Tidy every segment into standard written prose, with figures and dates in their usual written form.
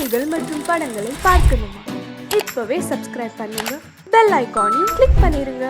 செய்திகள் மற்றும் படங்களை பார்க்கணுமா? இப்பவே சப்ஸ்கிரைப் பண்ணுங்க, பெல் ஐகானையும் கிளிக் பண்ணிருங்க.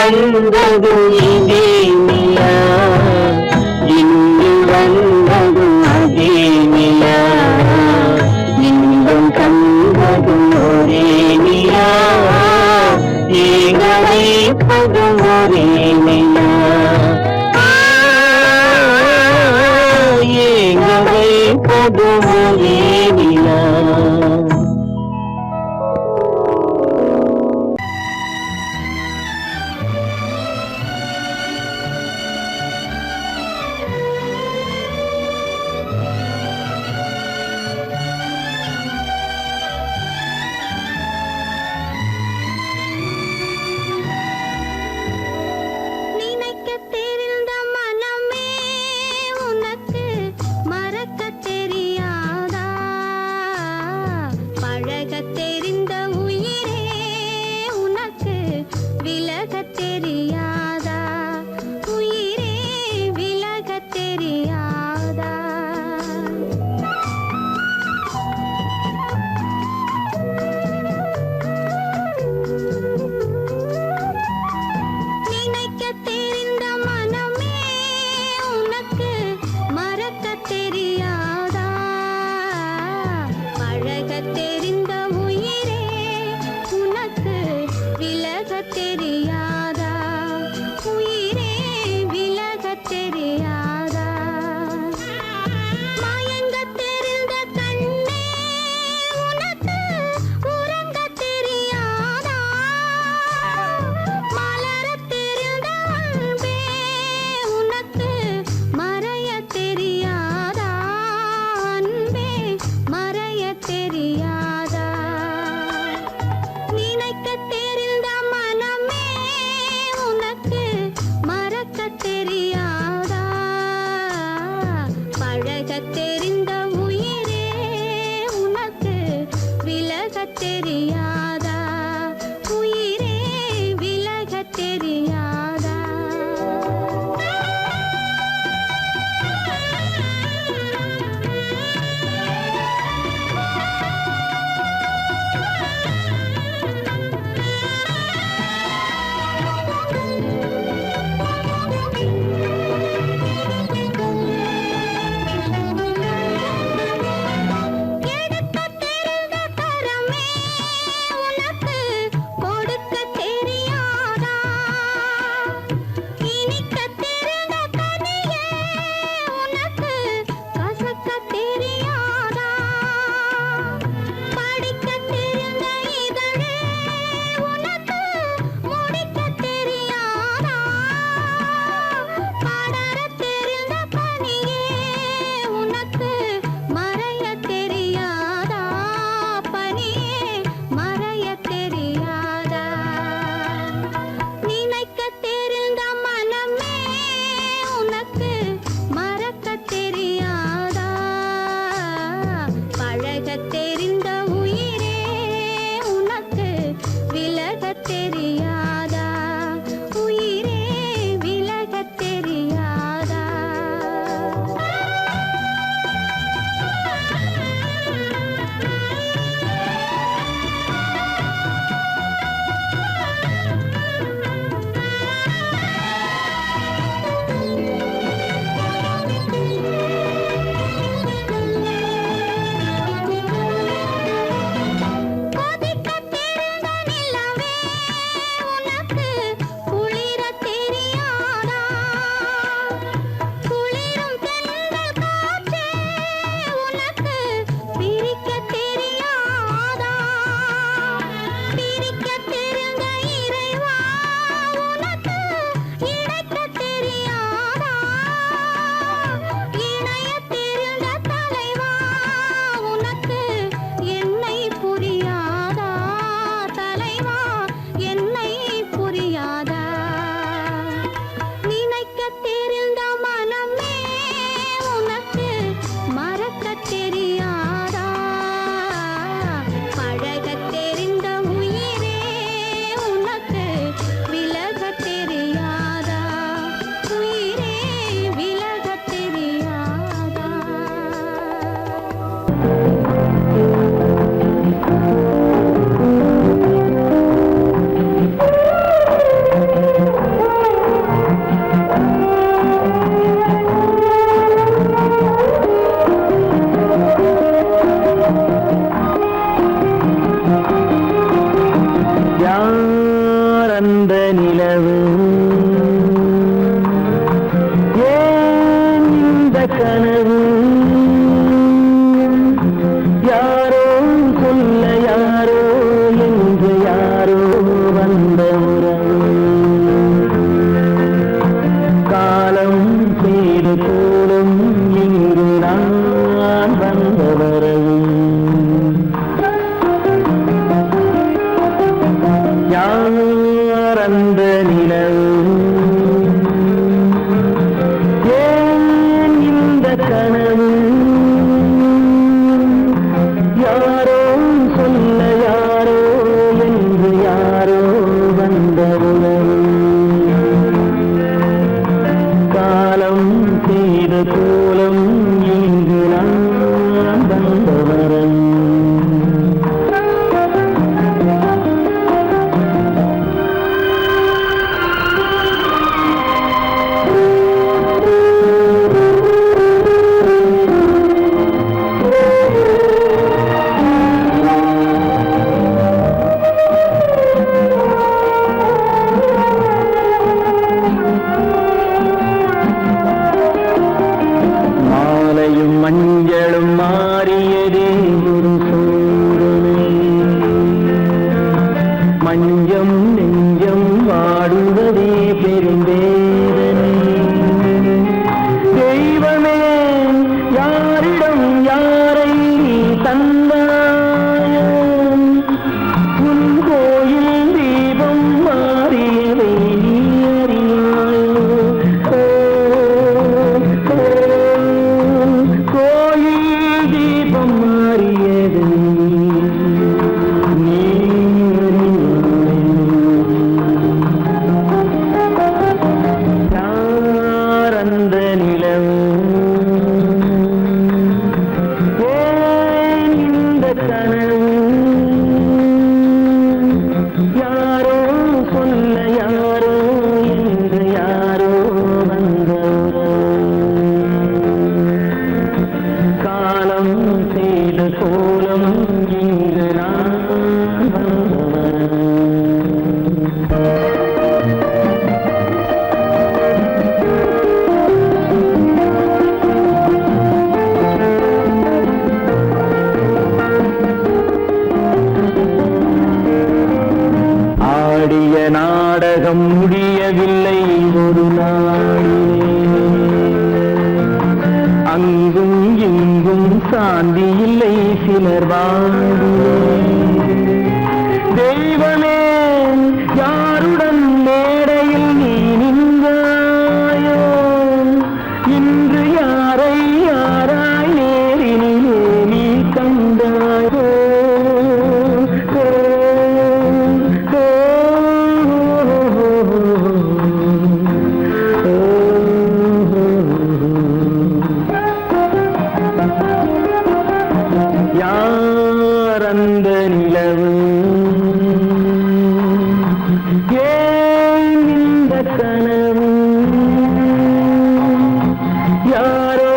வந்ததும் இதே நிலா, இங்கு வந்ததும் அதே நிலா, இன்பம் கண்டதும் ஒரே நிலா, ஏங்க வைப்பதும் ஒரே நிலா, ஏங்க வைப்பதும் ஒரே நிலா. வந்த நிலவு ஏன் இந்த கனவு யாரோ சொல்ல யாரோ என்று யாரோ வந்த உறவு காலம் செய்து கூடும் இங்கு நான் வந்த வரவு யார் அந்த நிலவு ஏன் இந்த கனவு யாரோ சொல்ல யாரோ என்று யாரோ வந்த உறவு காலம் செய்த கோலம் இங்கு நான் வந்த வரவு மாலையும் மஞ்சளும் மாறியதே ஒரு சோதனை மஞ்சம் நெஞ்சம் வாடுவதே பெருந்தேதனை தெய்வமே யாரிடம் யாரை தந்தாயோ உன் கோயில் தீபம் மாறியதை நீ அறியாயோ கோயில் தீபம் மாறியது நீ யார் அந்த நிலவு ஏன் இந்த கனவு யாரோ சொல்ல யாரோ என்று யாரோ வந்த காலம் செய்த கோலம் இங்கு நான் வந்தவன் ஆடிய நாடகம் முடியவில்லை ஒரு நாளிலே அங்கும் இங்கும் சாந்தி இல்லை சிலர் வாழ்விலே தெய்வமே யாருடன் மேடையில் நீ நின்றாயோ இன்று யாரை யாராய் நேரினிலே நீ கண்டாயோ யார் அந்த நிலவு ஏன் இந்த கனவு யாரோ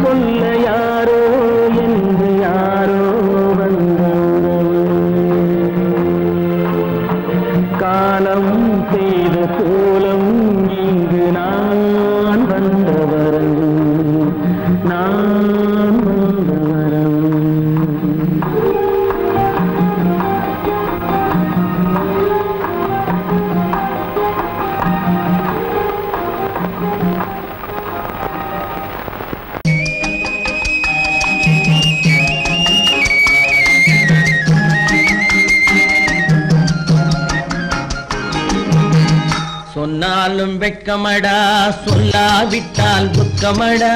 சொல்ல யாரோ என்று யாரோ வந்த உறவு காலம் செய்த கோலம் இங்கு நான் வந்த வரவு நான் வந்த வரவு சொன்னாலும் வெட்கமடா சொல்லாவிட்டால் துக்கமடா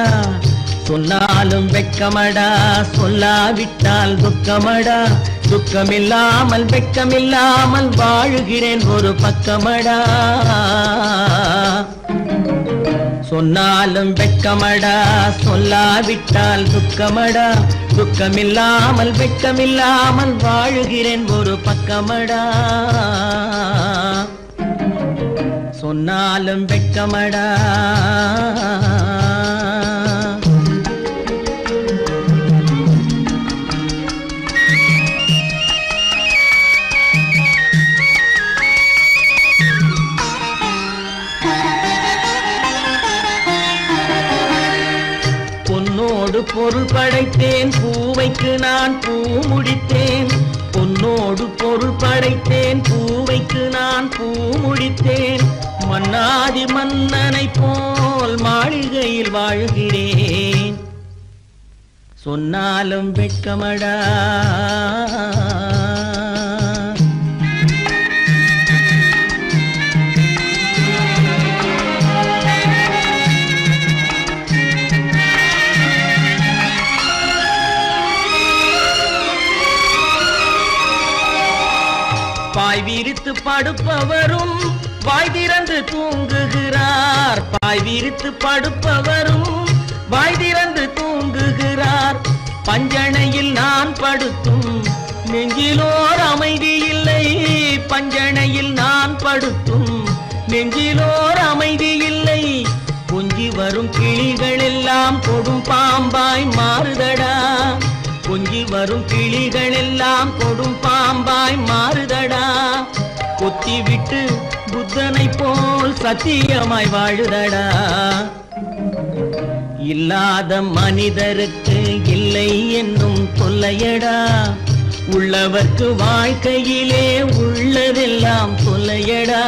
சொன்னாலும் வெட்கமடா சொல்லாவிட்டால் துக்கமடா துக்கமில்லாமல் வெட்கமில்லாமல் வாழுகிறேன் ஒரு பக்கமடா சொன்னாலும் வெட்கமடா சொல்லாவிட்டால் துக்கமடா துக்கமில்லாமல் வெட்கமில்லாமல் வாழுகிறேன் ஒரு பக்கமடா சொன்னாலும் வெட்கமடா பொருள் படைத்தேன், பூவைக்கு நான் பூ முடித்தேன். பொன்னோடு பொருள் படைத்தேன், பூவைக்கு நான் பூ முடித்தேன். மன்னாதி மன்னனை போல் மாளிகையில் வாழ்கிறேன். சொன்னாலும் வெட்கமடா. பாய் விரித்து படுப்பவரும் வாய் திறந்து தூங்குகிறார். பாய் விரித்து படுப்பவரும் வாய் திறந்து தூங்குகிறார். பஞ்சணையில் நான் படுத்தும் நெஞ்சிலோர் அமைதி இல்லை. பஞ்சணையில் நான் படுத்தும் நெஞ்சிலோர் அமைதி இல்லை. கொஞ்சி வரும் கிளிகள் எல்லாம் கொடும் பாம்பாய் மாறுதடா. கொஞ்சி வரும் கிளிகள் எல்லாம் கொடும் பாம்பாய் மாறுதடா. கொத்தி விட்டு புத்தனை போல் சத்தியமாய் வாழுதடா. இல்லாத மனிதருக்கு இல்லை என்னும் தொல்லையடா. உள்ளவர்க்கு வாழ்க்கையிலே உள்ளதெல்லாம் தொல்லையடா.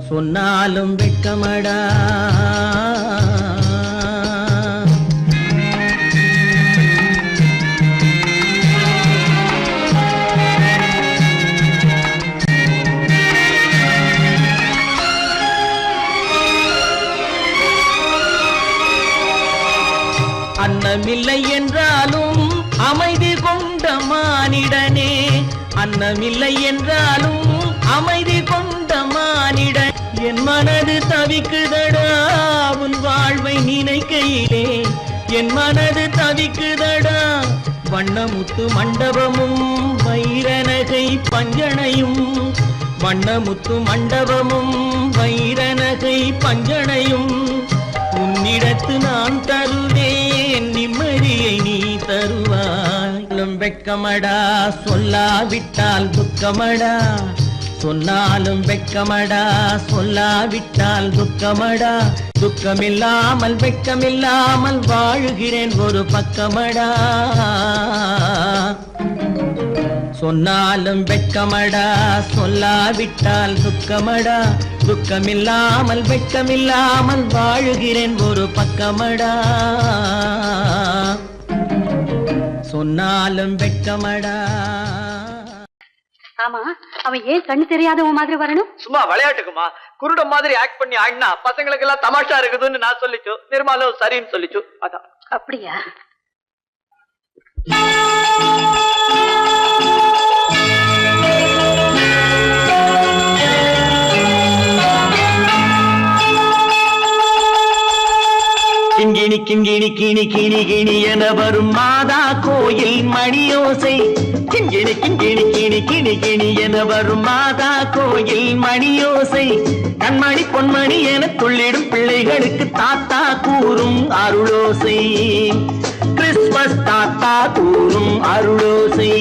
சொன்னாலும் வெட்கமடா. அன்னமில்லை என்றாலும் அமைதி கொண்ட மானிடனே. அன்னமில்லை என்றாலும் அமைதி கொண்ட மானிடன். என் மனது தவிக்குதடா உன் வாழ்வை நினைக்கையிலே. என் மனது தவிக்குதடா. வண்ணமுத்து மண்டபமும் வைரநகை பஞ்சனையும். வண்ணமுத்து மண்டபமும் வைரநகை பஞ்சனையும். உன்னிடத்து நான் தருவேன், நிம்மதியை நீ தருவாய். வெட்கமடா, சொல்லாவிட்டால் துக்கமடா. சொன்னாலும் வெட்கமடா, சொல்லாவிட்டால் துக்கமடா. துக்கமில்லாமல் வெட்கமில்லாமல் வாழுகிறேன் ஒரு பக்கமடா. சொன்னாலும் வெட்கமடா, சொல்லாவிட்டால் துக்கமடா. துக்கமில்லாமல் வெட்கமில்லாமல் வாழுகிறேன் ஒரு பக்கமடா. சொன்னாலும் வெட்கமடா. ஆமா, அவன் ஏன் கண்ணு தெரியாதவன் மாதிரி வரணும்? சும்மா விளையாட்டுக்குமா, குருட மாதிரி ஆக்ட் பண்ணி ஆடினா பசங்களுக்கு எல்லாம் தமாஷா இருக்குதுன்னு நான் சொல்லிச்சு. நிர்மலும் சரின்னு சொல்லிச்சு. அதான். அப்படியா? கிண்கிணி கிண்கிணி கிணி கிணி கிணி என வரும் மாதா கோயில் மணியோசை. கிண்கிணி கிண்கிணி கிணி கிணி கிணி என வரும் மாதா கோயில் மணியோசை. கண்மணி பொன்மணி என துள்ளிடும் பிள்ளைகளுக்கு தாத்தா கூறும் அருளோசை. கிறிஸ்துமஸ் தாத்தா கூறும் அருளோசை.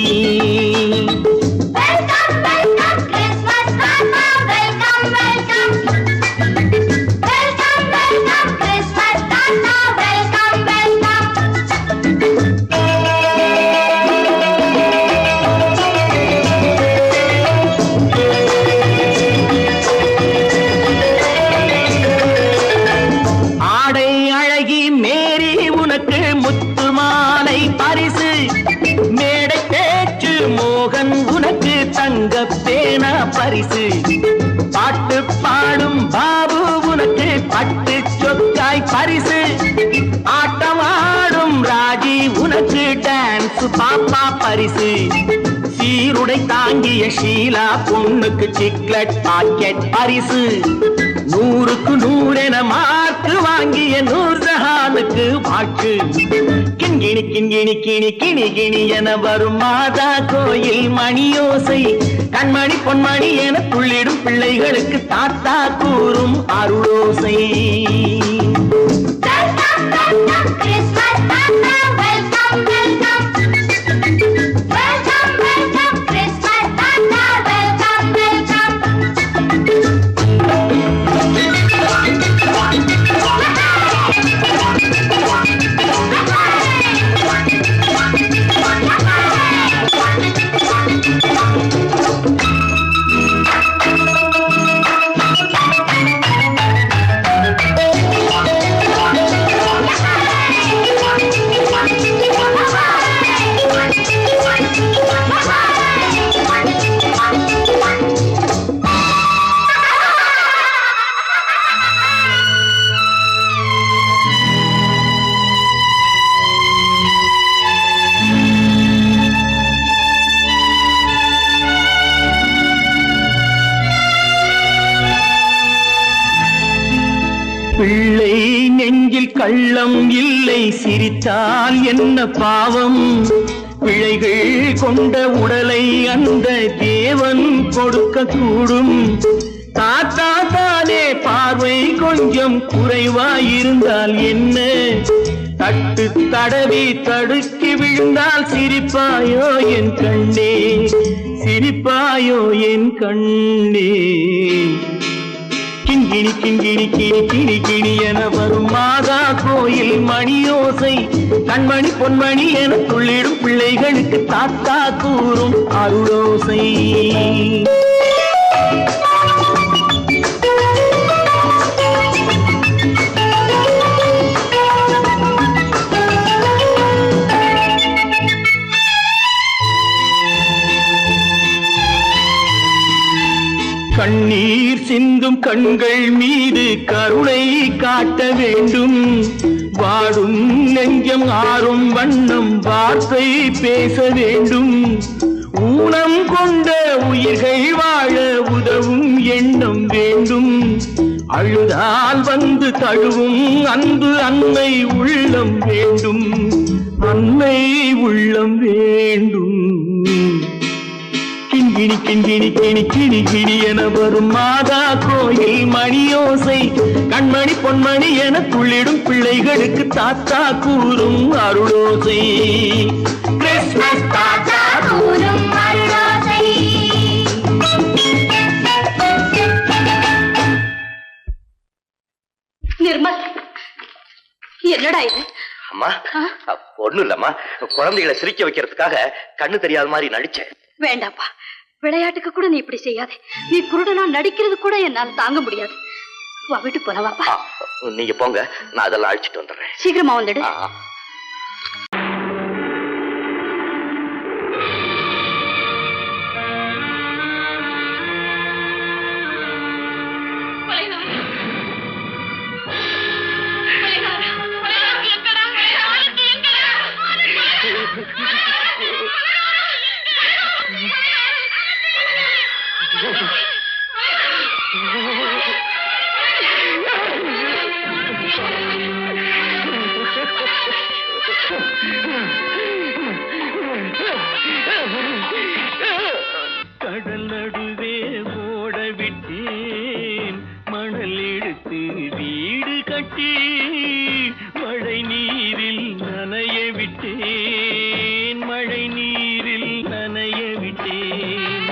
பரிசு பாட்டு பாடும் பாபு உனக்கு பட்டு சொக்காய் பரிசு. ஆட்டமாடும் ராஜி உனக்கு டான்ஸ் பாப்பா பரிசு. சீருடை தாங்கிய ஷீலா பொண்ணுக்கு சிக்லெட் பாக்கெட் பரிசு. 100க்கு 100 என மார்க்கு வாங்கிய நூர்ஜஹானுக்கு வாழ்த்து. கிண்கிணி கிண்கிணி கிணி கிணி கிணி என வரும் மாதா கோயில் மணியோசை. கண்மணி பொன்மணி என துள்ளிடும் பிள்ளைகளுக்கு தாத்தா கூறும் அருளோசை. பிள்ளை நெஞ்சில் கள்ளம் இல்லை, சிரித்தால் என்ன பாவம்? பிழைகள் கொண்ட உடலை அந்த தேவன் கொடுக்க கூடும். தாத்தா தானே பார்வை கொஞ்சம் குறைவாயிருந்தால் என்ன? தட்டு தடவி தடுக்கி விழுந்தால் சிரிப்பாயோ என் கண்ணே, சிரிப்பாயோ என் கண்ணே. கிண்கிணி கிண்கிணி கிணி கிணி கிணி என வரும் மாதா கோயில் மணியோசை, கண்மணி பொன்மணி என துள்ளிடும் பிள்ளைகளுக்கு தாத்தா கூறும் அருளோசை. கண்ணீர் சிந்தும் கண்கள் மீது கருணை காட்ட வேண்டும். வாடும் நெஞ்சம் ஆறும் வண்ணம் வார்த்தை பேச வேண்டும். ஊனம் கொண்ட உயிர்கள் வாழ உதவும் எண்ணம் வேண்டும். அழுதால் வந்து தழுவும் அன்பு அன்னை உள்ளம் வேண்டும், அன்னை உள்ளம் வேண்டும். கிண்கிணி கிண்கிணி கிணி கிணி கிணி என வரும் மாதா கோயில் மணியோசை, கண்மணி பொன்மணி என துள்ளிடும் பிள்ளைகளுக்கு தாத்தா கூறும் அருளோசை. கிறிஸ்மஸ் தாத்தா கூறும் அருளோசை. நிர்மல், என்னடா இது? அம்மா ஒண்ணும் இல்லம்மா, குழந்தைகளை சிரிக்க வைக்கிறதுக்காக கண்ணு தெரியாத மாதிரி நடிச்சேன். வேண்டாப்பா, விளையாட்டுக்கு கூட நீ இப்படி செய்யாதே. நீ குருடனா நடிக்கிறது கூட என்னால தாங்க முடியாது. வா, வீட்டுக்கு போல வாப்பா. நீங்க போங்க, நான் அதெல்லாம் அழிச்சிட்டு வந்துடுறேன். சீக்கிரமா வந்துடு. கடல் நடுவே ஓட விட்டேன், மணல் எடுத்து வீடு கட்டி மழை நீரில் நனைய விட்டேன், மழை நீரில் நனைய விட்டேன்.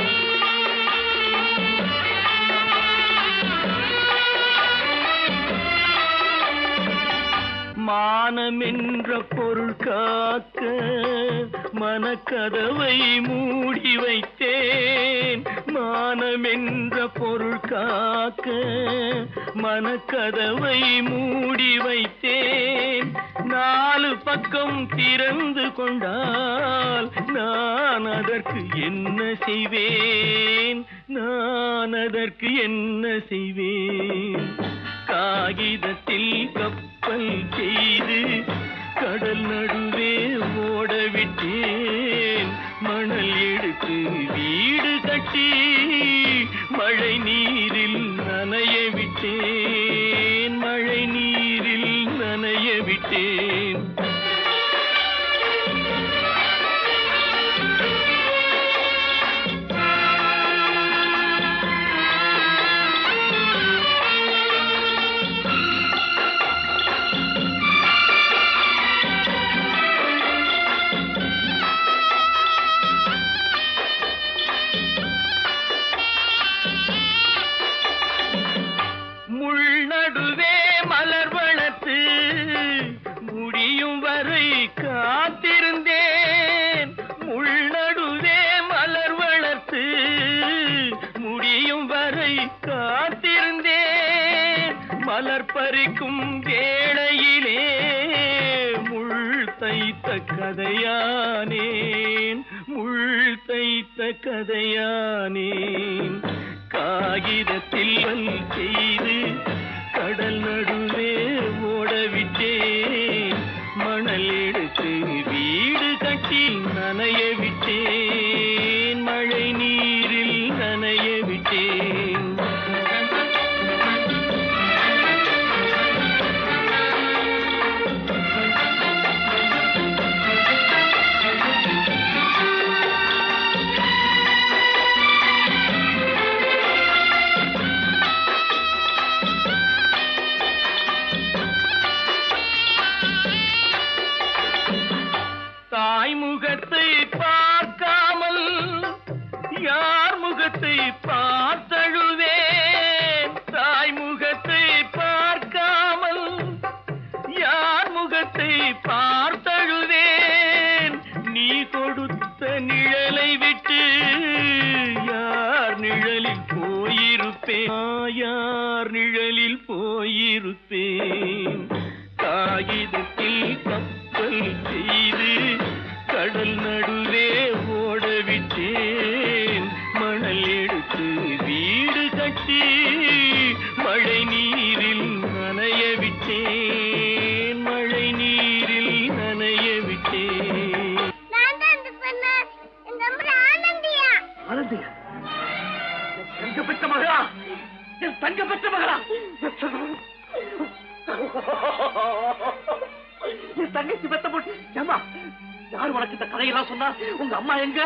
மானம் என்ற பொருள் காக்க மனக்கதவை மூடி வைத்தேன், மானம் என்ற பொருள் காக்க மனக்கதவை மூடி வைத்தேன். நாலு பக்கம் திறந்து கொண்டால் நான் அதற்கு என்ன செய்வேன், நான் அதற்கு என்ன செய்வேன்? காகிதத்தில் கப்பல் செய்து கடல் நடுவே ஓட விட்டேன், மணல் எடுத்து வீடு கட்டி மழை நீரில் நனைய விட்டேன், மழை நீரில் நனைய விட்டேன். முள்நடுவே மலர் வளர்த்து முடியும் வரை காத்திருந்தேன், முள்நடுவே மலர் வளர்த்து முடியும் வரை காத்திருந்தேன். மலர் பறிக்கும் வேளையிலே முள் தைத்த கதையானேன், முள் தைத்த கதையானேன். காகிதத்தில் செய்து கடல் நடுவே ஓடவிட்டேன், மணல் எடுத்து வீடு கட்டி நனைய விட்டேன், மழை நீரில் நனைய விட்டேன். பார்த்தழுவேன் தாய் முகத்தை பார்க்காமல் யார் முகத்தை பார்த்தழுவேன் நீ கொடுத்த நிழலை விட்டு யார் நிழலில் போயிருப்பேன் யார் நிழலில் போயிருப்பேன் காகிதத்தில் கப்பல் செய்து கடல் நடுவே ஓடவிட்டேன் மணல் எடுத்து வீடு கட்டி மழை நீரில் நனைய விட்டேன் மழை நீரில் நனைய விட்டேன். ஆனந்தியா தங்க பெற்ற மகளா என் தங்க பெற்ற மகளா என் தங்கச்சி பெத்த போட்டு ஏமா யார் உனக்கு இந்த கதையெல்லாம் சொன்னா உங்க அம்மா எங்க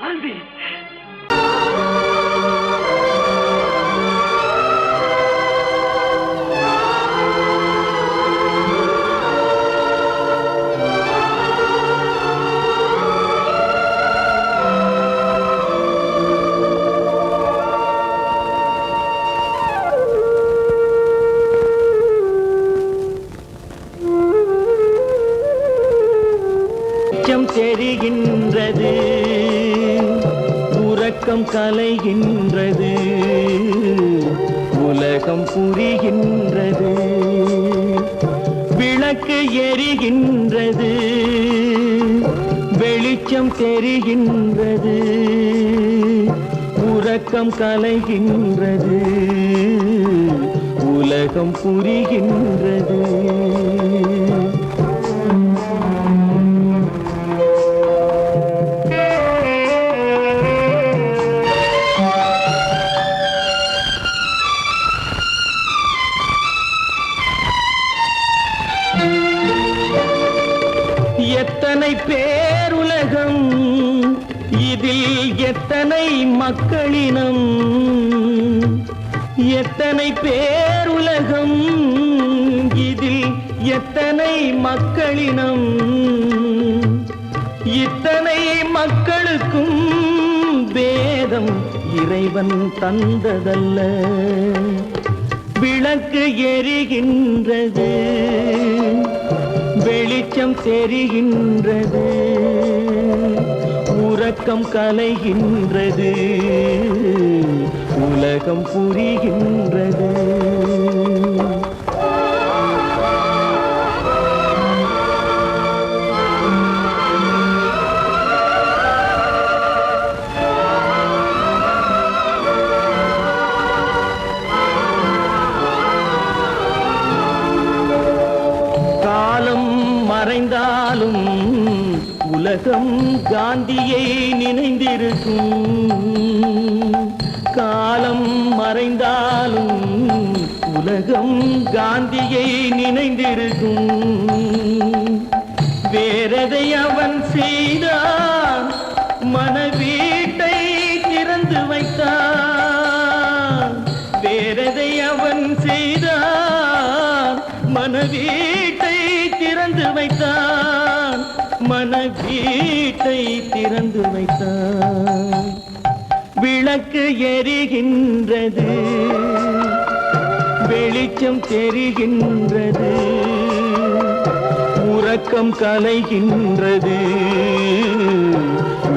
ஆனந்தி தெரிகின்றது உறக்கம் கலைகின்றது உலகம் புரிகின்றது விளக்கு எரிகின்றது வெளிச்சம் தெரிகின்றது உறக்கம் கலைகின்றது உலகம் புரிகின்றது. எத்தனை பேருலகம் இதில் எத்தனை மக்களினம் எத்தனை பேருலகம் இதில் எத்தனை மக்களினம் இத்தனை மக்களுக்கும் வேதம் இறைவன் தந்ததல்ல விளக்கு எரிகின்றது வெளிச்சம் தெரிகின்றது உறக்கம் கலைகின்றது உலகம் புரிகின்றது. மறைந்தாலும் உலகம் காந்தியை நினைந்திருக்கும் காலம் மறைந்தாலும் உலகம் காந்தியை நினைந்திருக்கும் வேறதை அவன் செய்தான் மனவீட்டை திறந்து வைத்தான் வேறதை அவன் செய்தான் மனவீட்டை திறந்து வைத்தான் மனவீட்டை திறந்து வைத்தான் விளக்கு எரிகின்றது வெளிச்சம் தெரிகின்றது உறக்கம் கலைகின்றது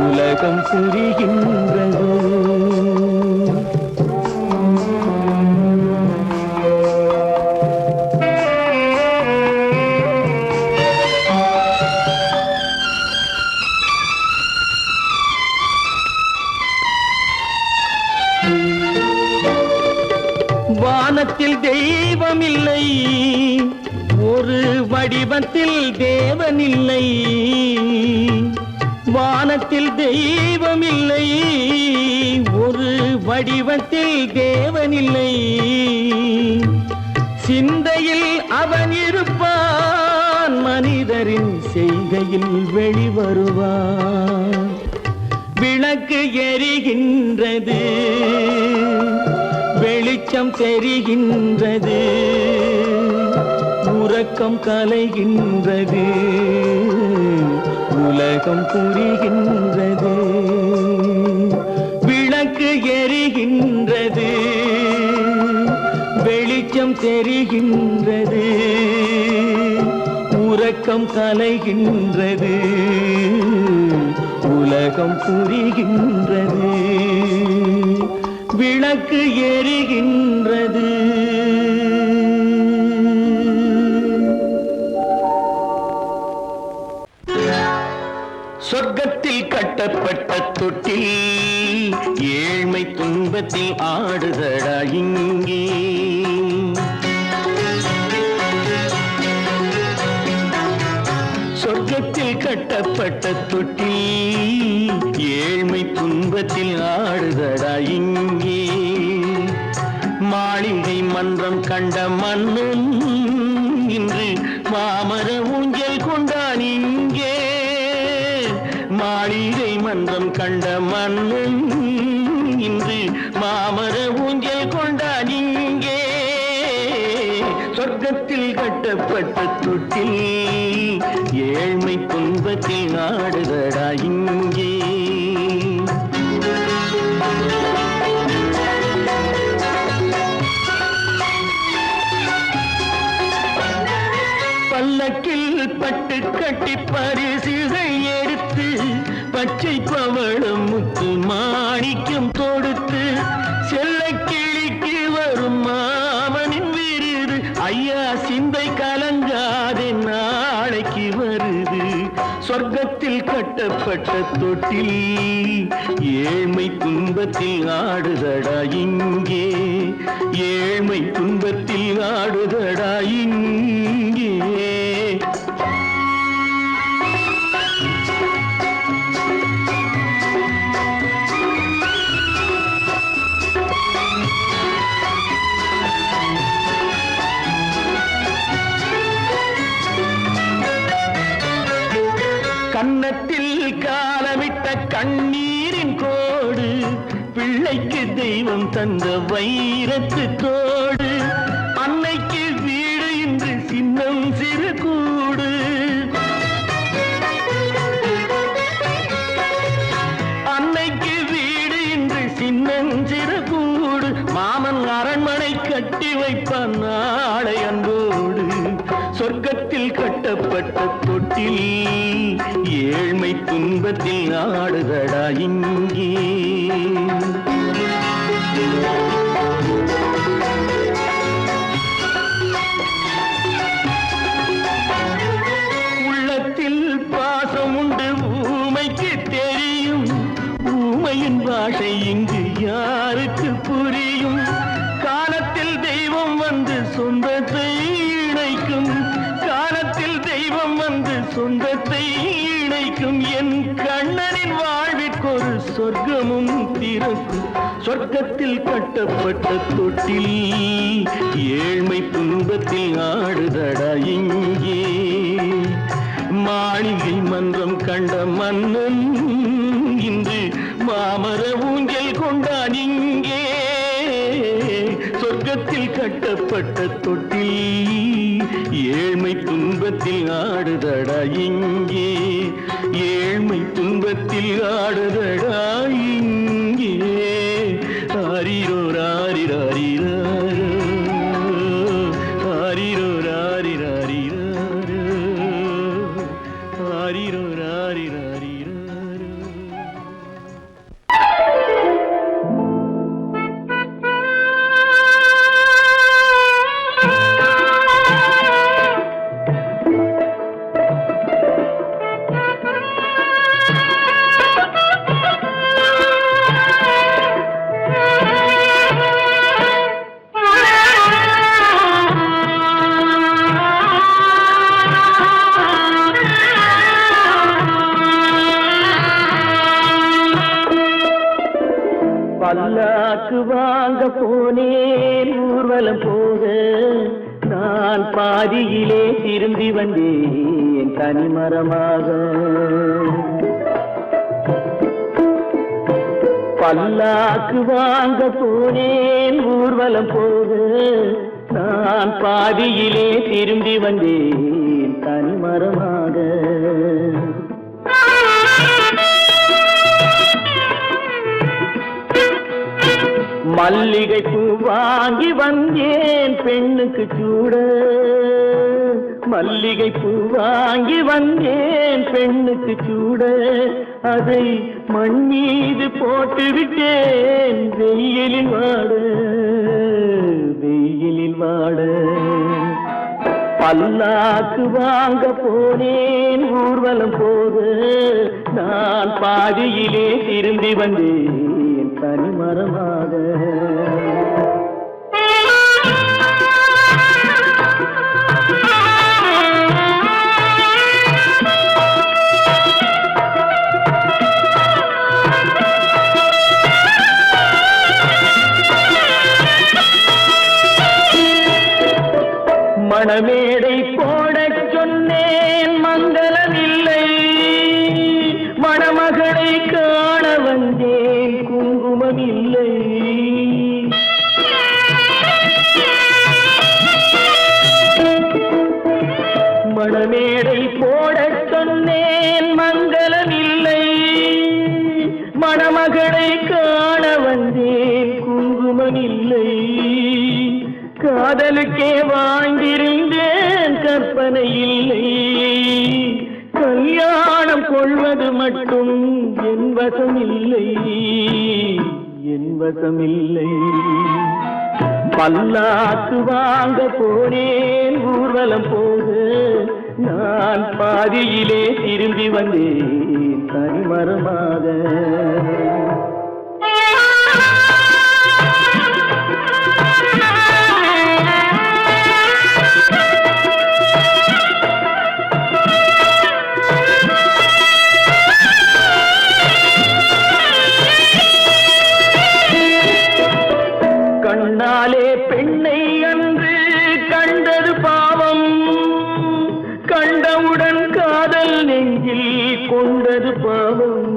உலகம் புரிகின்றது. வானத்தில் தெய்வம் இல்லை ஒரு வடிவத்தில் தேவன் இல்லை வானத்தில் தெய்வம் இல்லை ஒரு வடிவத்தில் தேவன் இல்லை சிந்தையில் அவன் இருப்பான் மனிதரின் செய்கையில் வெளிவருவான் விளக்கு எரிகின்றது வெளிச்சம் தெரிகின்றது உறக்கம் கலைகின்றது உலகம் புரிகின்றது, விளக்கு எரிகின்றது, வெளிச்சம் தெரிகின்றது, உறக்கம் கலைகின்றது, உலகம் புரிகின்றது, விளக்கு எரிகின்றது. சொர்க்கத்தில் கட்டப்பட்ட தொட்டில் ஏழ்மை துன்பத்தில் ஆடுதடா இங்கே. சொர்க்கத்தில் கட்டப்பட்ட தொட்டில் ஏழ்மை துன்பத்தில் ஆடுதடா இங்கே. மாளிகை மன்றம் கண்ட மன்னன் இன்று மாமர ஊஞ்சல் கொண்டான் இங்கே. மாளிகை மன்றம் கண்ட மன்னன் இன்று மாமர ஊஞ்சல் கொண்டான் இங்கே. சொர்க்கத்தில் கட்டப்பட்ட தொட்டில் ஏழ்மை துன்பத்தில் ஆடுதடா இங்கே. பல்லக்கில் பட்டு கட்டி பரிசுகள் எடுத்து பச்சை பவளம் முத்து மாணிக்கம் தொடுத்து செல்ல கிளிக்கு வரும் மாமனின் விருது. ஐயா சிந்தை கலங்காதே நாளைக்கு வருது. சொர்க்கத்தில் கட்டப்பட்ட தொட்டில் ஏழ்மை துன்பத்தில் ஆடுதடா இங்கே. ஏழ்மை துன்பத்தில் ஆடுதடா இங்கே. கன்னத்தில் காலமிட்ட கண்ணீரின் கோடு, பிள்ளைக்கு தெய்வம் தந்த வைரத்து தோடு. அன்னைக்கு வீடு இன்று சின்னம் சிறு கூடு. அன்னைக்கு வீடு இன்று சின்னம் சிறு கூடு. மாமன் அரண்மனை கட்டி வைப்பான் நாளை அன்போடு. சொர்க்கத்தில் கட்டப்பட்ட தொட்டில் ஏழ்மை துன்பத்தில் ஆடுதடா இங்கே. உள்ளத்தில் பாசம் உண்டு ஊமைக்கு தெரியும். ஊமையின் பாஷை இங்கு யாருக்கு புரியும்? காலத்தில் தெய்வம் வந்து சொந்தத்தை இணைக்கும். காலத்தில் தெய்வம் வந்து சொந்தத்தை இணைக்கும். என் கண்ணனின் வாழ்விற்கொரு சொர்க்கமும் திறக்கும். சொர்க்கத்தில் கட்டப்பட்ட தொட்டில் ஏழ்மை துன்பத்தில் ஆடுதடா இங்கே. மாளிகை மன்றம் கண்ட மன்னன் இன்று மாமர ஊஞ்சல் கொண்டான் இங்கே. சொர்க்கத்தில் கட்டப்பட்ட தொட்டில் ஏழ்மை துன்பத்தில் ஆடுதடா இங்கே. ஏழ்மை துன்பத்தில் ஆடுதடா இங்கே. ஆரிரோ ராரிராரிராரோ, ஆரிரோ ராரிராரிராரோ, ஆரிரோ ராரிராரிராரோ. பல்லாக்கு வாங்க போனேன் ஊர்வலம் போக, நான் பாதியிலே திரும்பி வந்தேன் தனிமரமாக. பல்லாக்கு வாங்க போனேன் ஊர்வலம் போக, நான் பாதியிலே திரும்பி வந்தேன் தனிமரமாக. மல்லிகை பூ வாங்கி வந்தேன் பெண்ணுக்கு சூட மல்லிகை பூ வாங்கி வந்தேன் பெண்ணுக்கு சூட அதை மண் மீது போட்டு விட்டேன் வெயிலில் வாட பல்லாக்கு வாங்க போனேன் ஊர்வலம் போது நான் பாதியிலே திரும்பி வந்தேன் தனிமரமாக மணமேடை போடச் சொன்னேன் மங்களம் இல்லை மணமகளை காண வந்தேன் குங்குமம் இல்லை மணமேடை போடச் சொன்னேன் மங்களம் இல்லை மணமகளை காண வந்தேன் குங்குமம் இல்லை காதலுக்கே வாழ்ந்திருந்தேன் கற்பனை இல்லை கல்யாணம் கொள்வது மட்டும் என் வசம் இல்லை பல்லாக்கு வாங்க போனேன் ஊர்வலம் போது நான் பாதியிலே திரும்பி வந்தேன் தனிமரமாக கண்ணாலே பெண்ணை அன்று கண்டது பாவம் கண்டவுடன் காதல் நெஞ்சில் கொண்டது பாவம்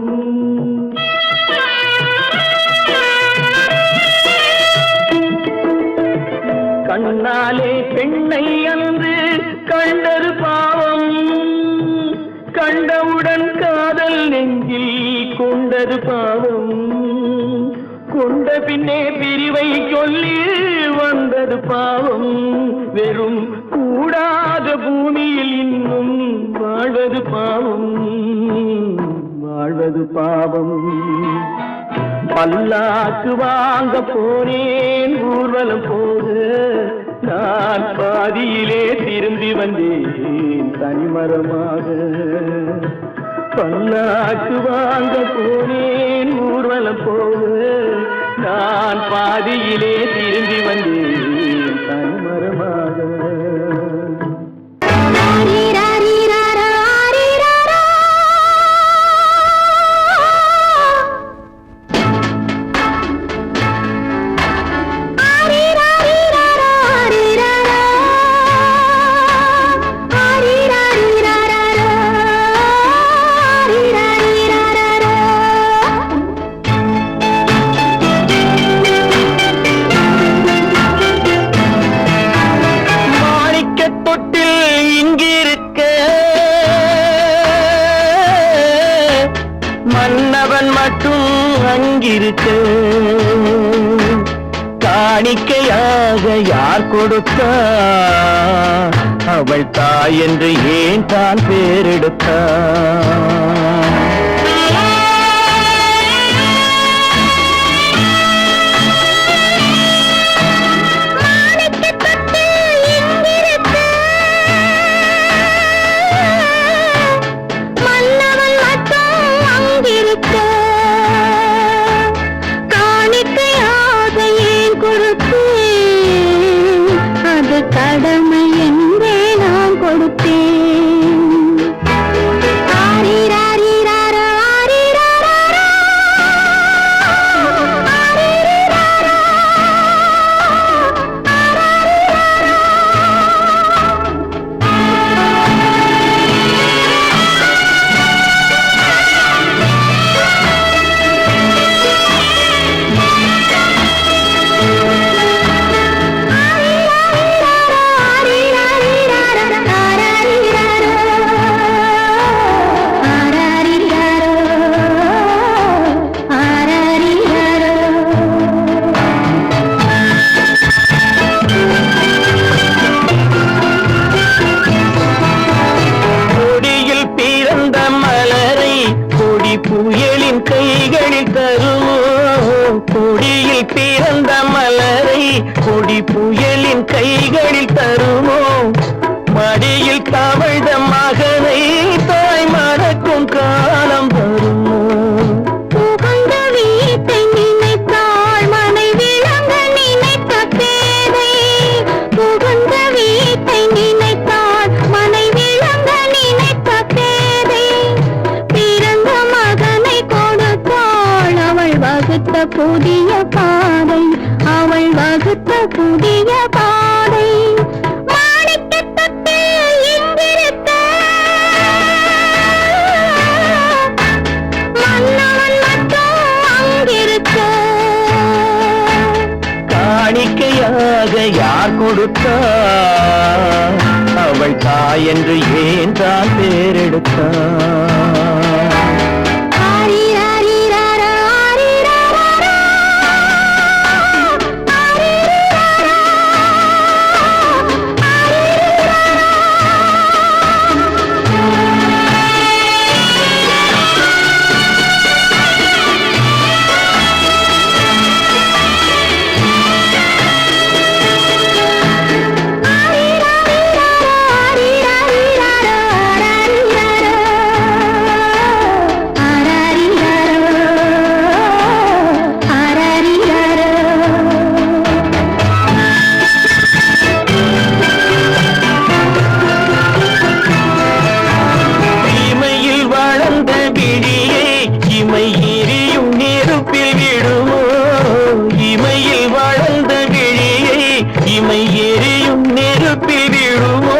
கண்ணாலே பெண்ணை அன்று கண்டது பாவம் கண்டவுடன் காதல் நெஞ்சில் கொண்டது பாவம் கொண்ட பின்னே பிரிவை சொல்லி வந்தது பாவம் வெறும் கூடாத பூமியில் இன்னும் வாழ்வது பாவம் பல்லாக்கு வாங்க போனேன் ஊர்வலம் போது நான் பாதியிலே திரும்பி வந்தேன் தனிமரமாக பல்லாக்கு வாங்க போனேன் ஊர்வலம் போது நான் பாதியிலே திரும்பி வந்தேன் தனிமரமாக மன்னவன் மட்டும் அங்கிருக்க காணிக்கையாக யார் கொடுத்தா அவள் தாய் என்று ஏன் தான் பேரெடுத்தா கடமை என்றே நான் கொடுத்தேன். ஆரி ராரி புயலின் கைகளில் தருமோ கொடியில் பிறந்த மலரை கொடி புயலின் கைகளில் தருமோ மடியில் தவழ்ந்த மகனை தாய் மறக்கும் காலம் வருமோ புகுந்த வீட்டை நினைத்தாள் மனை விளங்க நினைத்த பேதை புகுந்த வீட்டை நினைத்தாள் மனை விளங்க நினைத்த பேதை பிறந்த மகனை கொடுத்தாள் அவள் வகுத்த புதிய பாதை அவள் வகுத்த புதிய பாதை மாணிக்கத் தொட்டில் இங்கிருக்க மன்னவன் மட்டும் அங்கிருக்க காணிக்கையாக யார் கொடுத்தார் அவள் தாய் என்று ஏன் தான் பேரெடுத்தார் ஆரிராரிராரா, ஆரிராராரா, ஆரிராரா, இமையில் வளர்ந்த விழியை இமை எரியும் நெருப்பில் விடுமோ இமையில் வளர்ந்த விழியை இமை எரியும் நெருப்பில் விடுமோ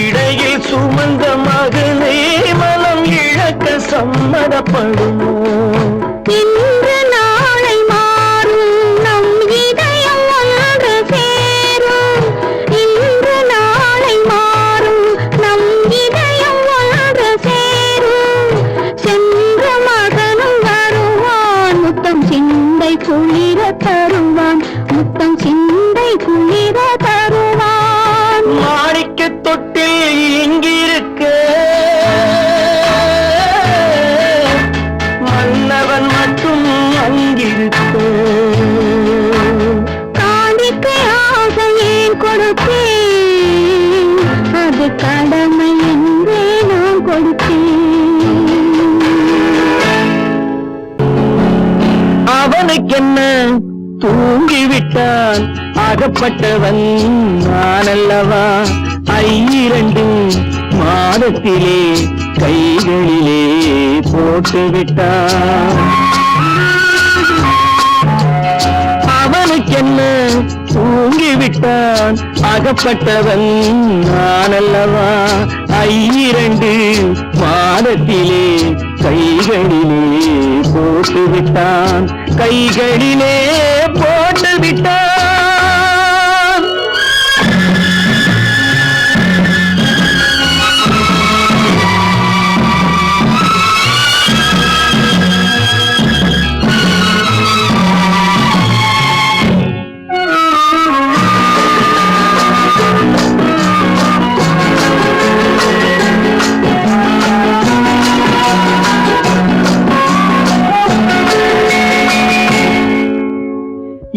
இடையில் சுமந்த மகனை மனம் இழக்க சம்மதப்படுமோ இன்று நாளை மாறும் நம் இதயம் ஒன்று சேரும் இன்று நாளை மாறும் நம் இதயம் ஒன்று சேரும் சென்ற மகனும் வருவான் முத்தம் சிந்தை குளிர தருவான் முத்தம் சிந்தை குளிர தருவான் மாணிக்க தொட்டில் இங்கிருக்க மன்னவன் மட்டும் அங்கிருக்க காணிக்கையாக ஏன் கொடுத்தேன் அது கடமை என்றே நான் கொடுத்தேன் அவனுக்கென்ன தூங்கிவிட்டான் அகப்பட்டவன் நான் அல்லவா 2 மாதத்திலே கைகளிலே போட்டுவிட்டான் அவனுக்கென்ன தூங்கிவிட்டான் அகப்பட்டவன் நான் அல்லவா 2 மாதத்திலே கைகளிலே போட்டுவிட்டான் கைகளிலே போட்டுவிட்டான்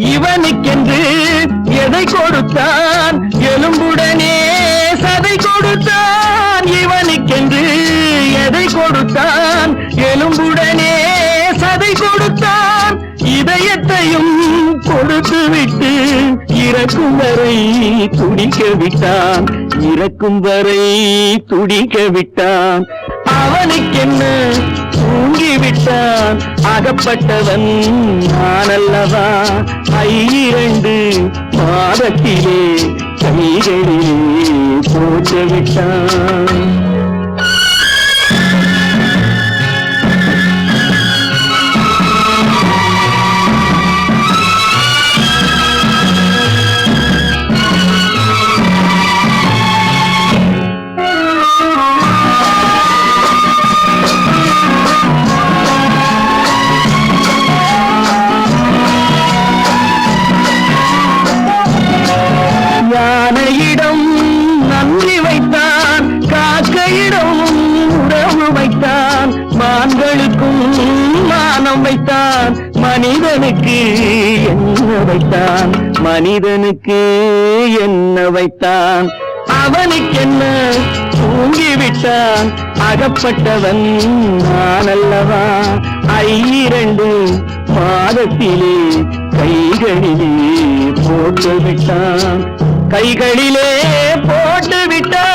இவனுக்கென்று எதை கொடுத்தான் எலும்புடனே சதை கொடுத்தான் இவனுக்கென்று எதை கொடுத்தான் எலும்புடனே சதை கொடுத்தான் இதயத்தையும் கொடுத்து விட்டு இறக்கும் வரை துடிக்க விட்டான் இறக்கும் வரை துடிக்க விட்டான் அவனுக்கென்ன தூங்கிவிட்டான் அகப்பட்டவன் நான் அல்லவா 2 மாதத்திலே கைகளிலே போட்டு விட்டான் யானையிடம் நன்றி வைத்தான் காக்கையிடம் எல்லாம் வைத்தான் மனிதனுக்கு என்ன வைத்தான் மனிதனுக்கு என்ன வைத்தான் அவனுக்கென்ன தூங்கிவிட்டான் அகப்பட்டவன் நான் அல்லவா 2 மாதத்திலே கைகளிலே போட்டு விட்டான் கைகளிலே போட்டு விட்டான்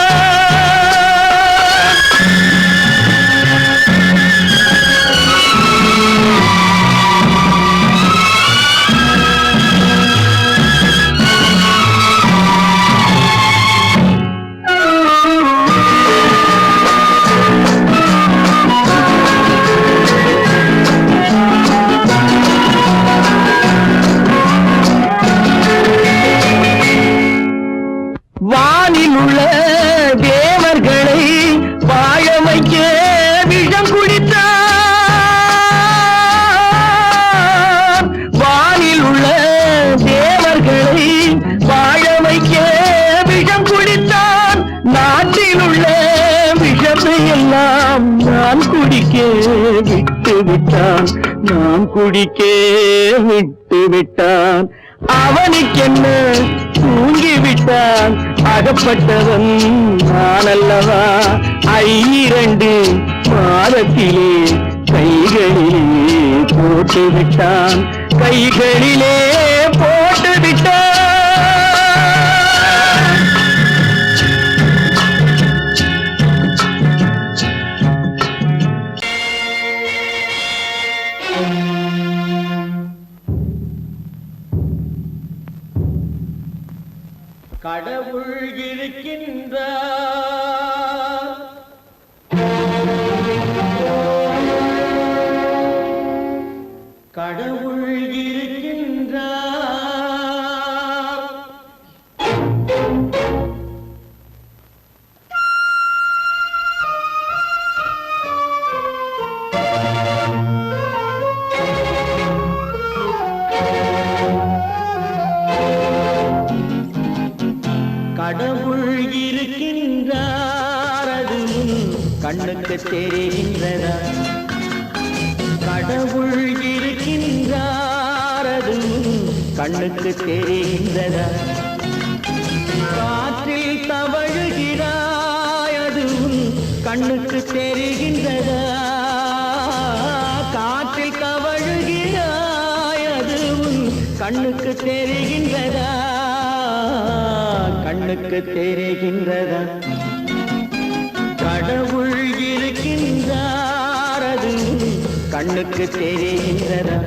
வானில் உள்ள தேவர்களை வாழ வைக்க விஷம் குடித்தான் வானில் உள்ள தேவர்களை வாழ வைக்க விஷம் குடித்தான் நாட்டில் உள்ள விஷத்தை எல்லாம் நான் குடிக்க விட்டு விட்டான் நான் குடிக்க விட்டு விட்டான் அவனுக்கென்ன தூங்கிவிட்டான் அகப்பட்டவன் நான் அல்லவா 2 மாதத்திலே கைகளிலே போட்டு விட்டான் கைகளிலே போட்டு விட்டான் கடவுள் இருக்கின்றார் கடவுள் இருக்கின்றார் கடவுள் இருக்கின்றார் அது கண்ணுக்கு தெரிகின்றதா கடவுள் இருக்கின்றார் அது கண்ணுக்கு தெரிகின்றதா காற்றில் தவழுகிறாய் அது கண்ணுக்கு தெரிகின்றதா காற்றில் தவழுகிறாய் அது கண்ணுக்கு தெரிகின்றதா கண்ணுக்கு தெரிகின்றதா கடவுள் இருக்கின்றார் அது கண்ணுக்கு தெரிகின்றதா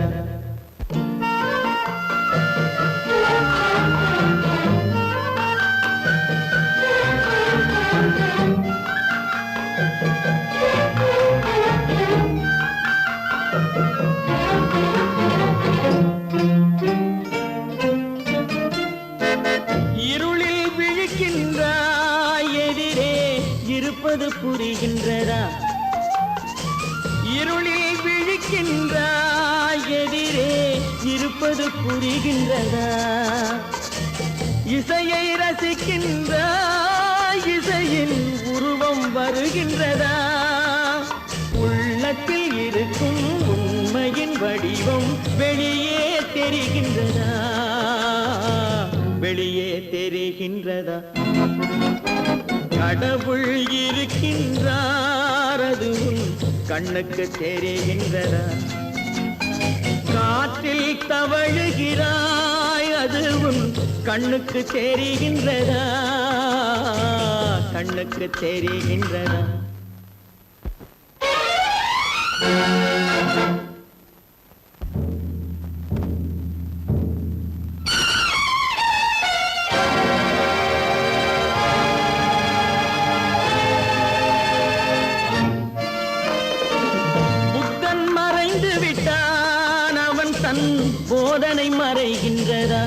இருப்பது புரிகின்றதா இருளில் விழிக்கின்றாய் எதிரே இருப்பது புரிகின்றதா இசையை ரசிக்கின்றாய் இசையின் உருவம் வருகின்றதா உள்ளத்தில் இருக்கும் உண்மையின் வடிவம் வெளியே தெரிகின்றதா வெளியே தெரிகின்றதா கடவுள் இருக்கின்றார் அது கண்ணுக்கு தெரிகின்றதா காற்றில் தவழுகிறாய் அது கண்ணுக்கு தெரிகின்றதா கண்ணுக்கு தெரிகின்றதா போதனை மறைகின்றதா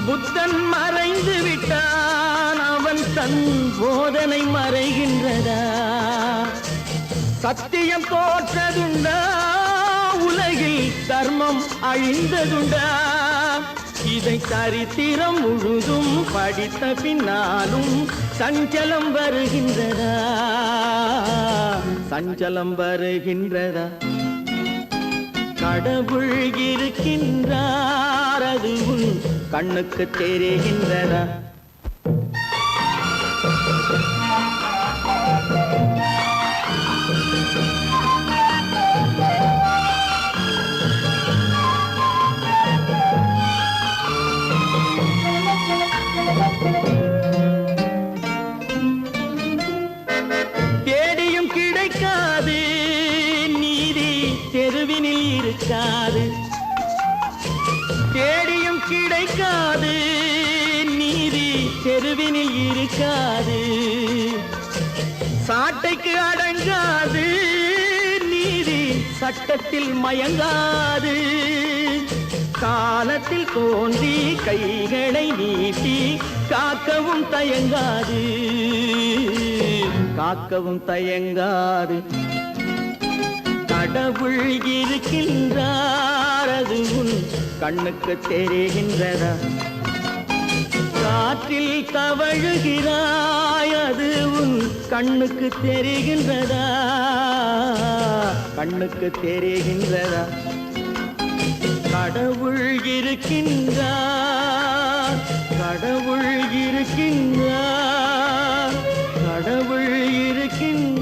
புத்தன் மறைந்து விட்டான் அவன் தன் போதனை மறைகின்றதா சத்தியம் தோற்றதுண்டா உலகில் தர்மம் அழிந்ததுண்டா இதை சரித்திரம் முழுதும் படித்த பின்னாலும் சஞ்சலம் வருகின்றதா சஞ்சலம் வருகின்றதா கடவுள் இருக்கின்றார் அது உன் கண்ணுக்கு தெரிகின்றதா? தேடியும் கிடைக்காது நீதி தெருவினில் இருக்காது. தேடியும் கிடைக்காது நீதி தெருவினில் இருக்காது. சாட்டைக்கு அடங்காது நீதி சட்டத்தில் மயங்காது. காலத்தில் தோன்றி கைகளை நீட்டி காக்கவும் தயங்காது, காக்கவும் தயங்காது. கடவுள் இருக்கின்றார் அது உன் கண்ணுக்கு தெரிகின்றதா? காற்றில் தவழுகிறாய் அது உன் கண்ணுக்கு தெரிகின்றதா? கண்ணுக்கு தெரிகின்றதா? கடவுள் இருக்கின்றார், கடவுள் இருக்கின்றார், கடவுள் இருக்கின்றார்.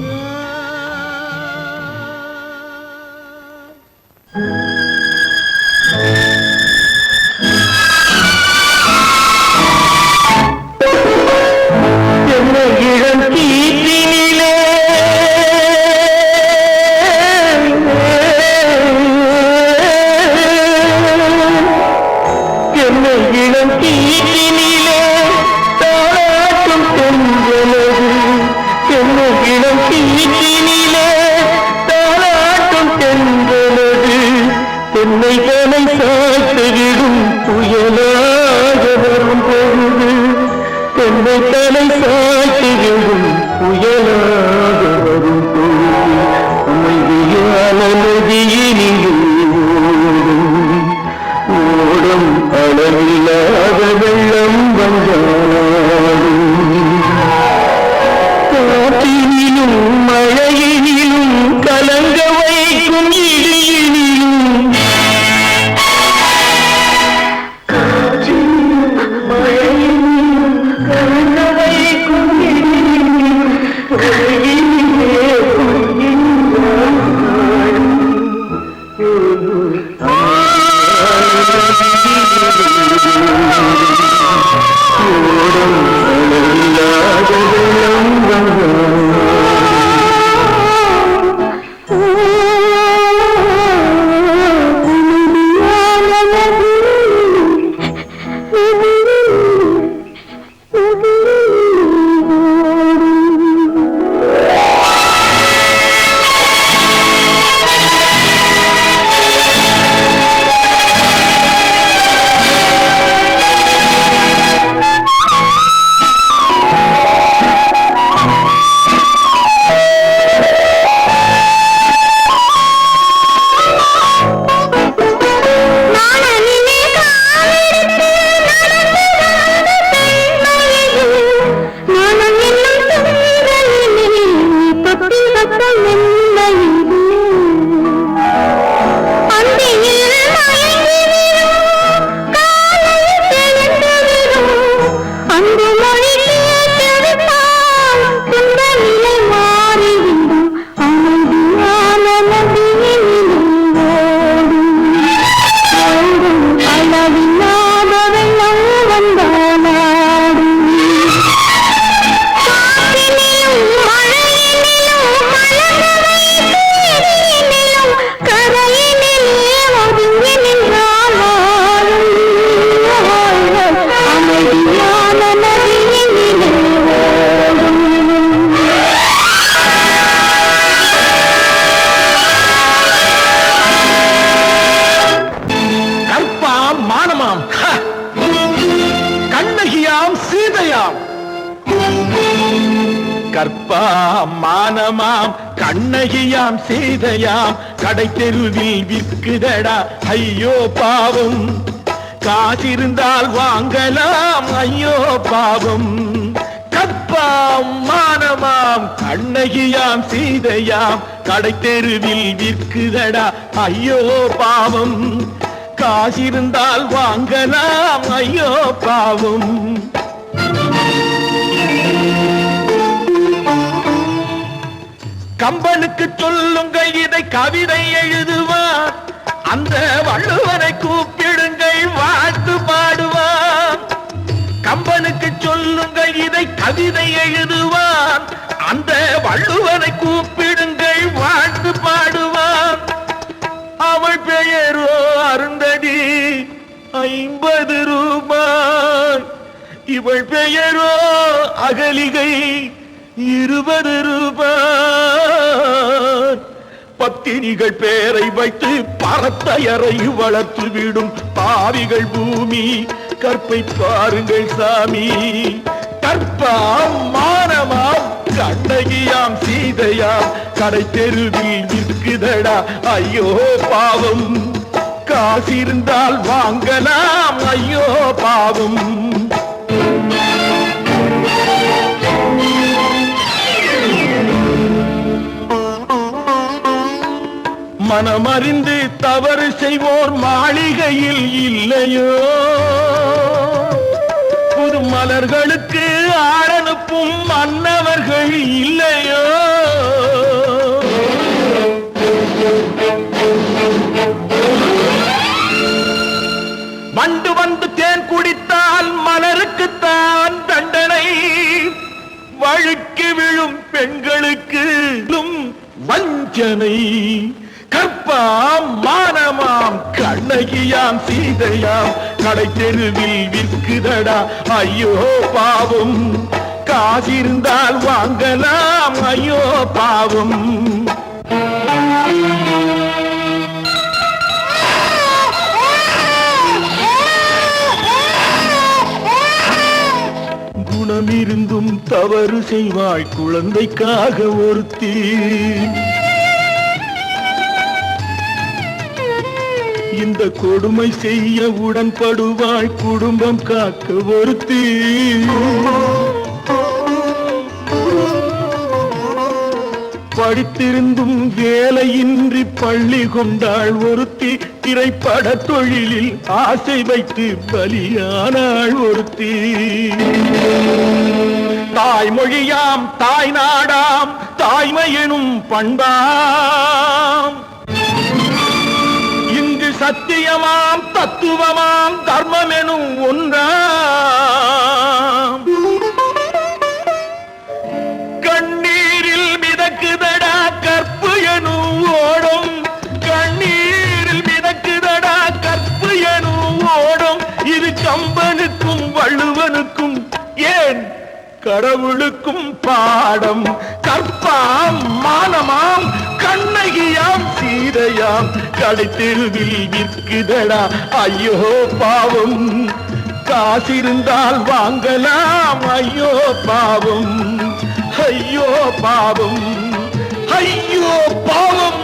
என்ன இளம் கீற்றினிலே இளம் கீற்றினிலே தாளாட்டும் தென்றலது. என்ன இளம் கீற்றினிலே தாளாட்டும் தென்றலது. தென்னைகளை சாத்துவிடும் புயலாக வரும் பொழுது. தென்னைகளை சாத்துவிடும் புயலாக வரும் பொழுது. அமைதியான நதியினிலே ஓடும் அளவில்லாத வெள்ளம் வந்தாலும். காற்றினிலும் மழையினிலும் கலங்க வைக்கும் இடியினிலும். காற்றினிலும் மழையினிலும் கலங்க வைக்கும் இடியினிலும். உலகினிலே பொய்கின்றான் கற்பாம் மானமாம் கண்ணகியாம் சீதையாம் கடை தெருவில் விற்குதடா ஐயோ பாவம். காசிருந்தால் வாங்கலாம் ஐயோ பாவம். கற்பாம் மானமாம் கண்ணகியாம் சீதையாம் கடை தெருவில் விற்குதடா ஐயோ பாவம் காசிருந்தால் வாங்கலாம் ஐயோ பாவம் கம்பனுக்கு சொல்லுங்கள் இதை கவிதை எழுதுவார் அந்த வள்ளுவரை கூப்பிடுங்கள் வாழ்த்து பாடுவார் கம்பனுக்கு சொல்லுங்கள் இதை கவிதை எழுதுவார் அந்த வள்ளுவரை கூப்பிடுங்கள் வாழ்த்து பாடுவார் அவள் பெயரோ அருந்ததி 50 ரூபாய் இவள் பெயரோ அகலிகை 20 ரூபாய் பத்தினிகள் பேரை வைத்து பரத்தையறை வளர்த்து விடும் பாவிகள் பூமி கற்பை பாருங்கள் சாமி கற்பாம் மானமாம் கண்ணகியாம் சீதையாம் கடை தெருவில் விற்குதடா ஐயோ பாவம் காசிருந்தால் வாங்கலாம் ஐயோ பாவம் மனமறிந்து தவறு செய்வோர் மாளிகையில் இல்லையோ புது மலர்களுக்கு ஆளனுப்பும் மன்னவர்கள் இல்லையோ வண்டு வந்து தேன் குடித்தால் மலருக்குத்தான் தண்டனை வழுக்கி விழும் பெண்களுக்கு வஞ்சனை கற்பாம் மானமாம் கண்ணகியாம் சீதையாம் கடை தெருவில் விற்குதடா ஐயோ பாவம் காசிருந்தால் வாங்கலாம் ஐயோ பாவம் குணமிருந்தும் தவறு செய்வாய் குழந்தைக்காக ஒருத்தி இந்த கொடுமை செய்ய உடன்படுவாய் குடும்பம் காக்க ஒருத்தி படித்திருந்தும் வேலையின்றி பள்ளி கொண்டாள் ஒருத்தி திரைப்பட தொழிலில் ஆசை வைத்து பலியானாள் ஒருத்தி தாய்மொழியாம் தாய் நாடாம் தாய்மையெனும் பண்பாம் இங்கு சத்தியமாம் தத்துவமாம் தர்மம் எனும் ஒன்றாம் கண்ணீரில் மிதக்குதடா கற்பு எனும் ஓடும் கண்ணீரில் மிதக்குதடா கற்பு எனும் ஓடும் இது கம்பனுக்கும் வள்ளுவனுக்கும் ஏன் கடவுளுக்கும் பாடம் கற்பாம் மானமாம் கண்ணகியாம் சீதையாம் கடை தெருவில் விற்குதடா ஐயோ பாவம் காசிருந்தால் வாங்கலாம் ஐயோ பாவம் ஐயோ பாவம் ஐயோ பாவம்